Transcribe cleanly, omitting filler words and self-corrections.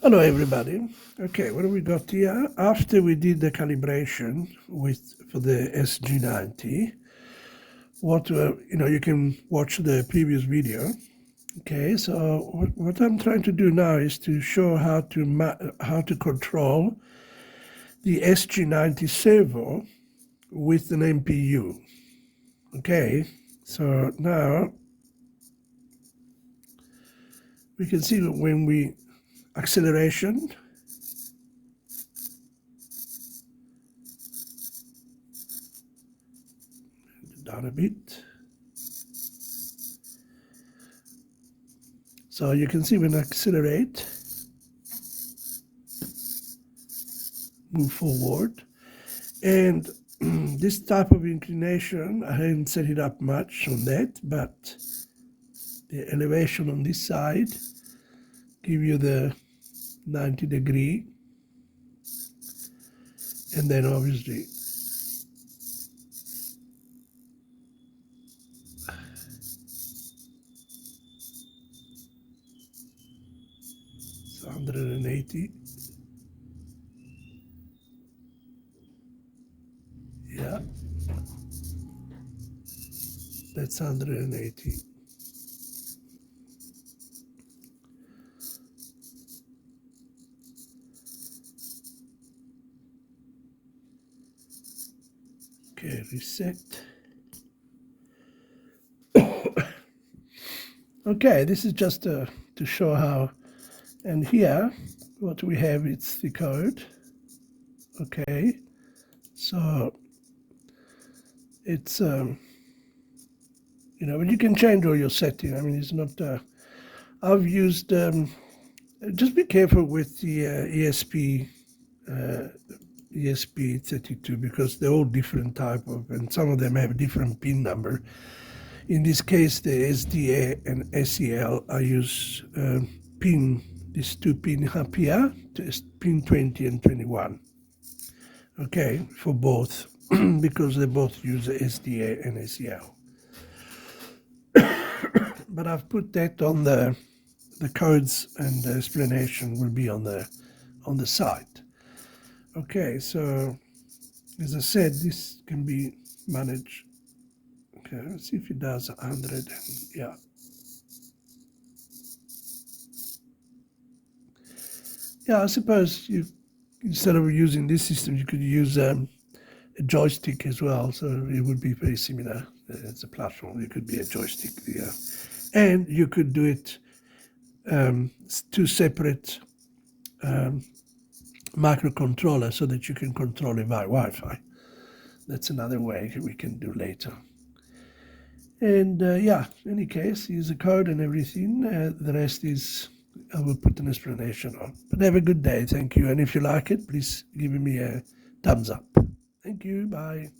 Hello everybody. Okay, what have we got here? After we did the calibration for the SG90, you can watch the previous video. Okay, so what I'm trying to do now is to show how to control the SG90 servo with an MPU. Okay, so now we can see that when we acceleration, down a bit. So you can see when I accelerate, move forward, and this type of inclination, I haven't set it up much on that, but the elevation on this side give you the 90-degree, and then obviously it's 180. Yeah, that's 180. Okay, reset. Okay, this is just to show how, and here what we have, it's the code. Okay, so it's but you can change all your setting. I mean, it's not I've used just be careful with the ESP32 because they're all different type of, and some of them have a different pin number. In this case, the SDA and SEL, I use these two pin up here, pin 20 and 21. Okay, for both, because they both use the SDA and SEL. But I've put that on the codes, and the explanation will be on the site. Okay, so as I said, this can be managed. Okay, let's see if it does 100. Yeah. Yeah, I suppose instead of using this system, you could use a joystick as well. So it would be very similar. It's a platform. It could be a joystick. Yeah. And you could do it two separate microcontrollers so that you can control it via Wi-Fi. That's another way we can do later. And yeah, in any case, use the code and everything. The rest is, I will put an explanation on. But have a good day. Thank you. And if you like it, please give me a thumbs up. Thank you. Bye.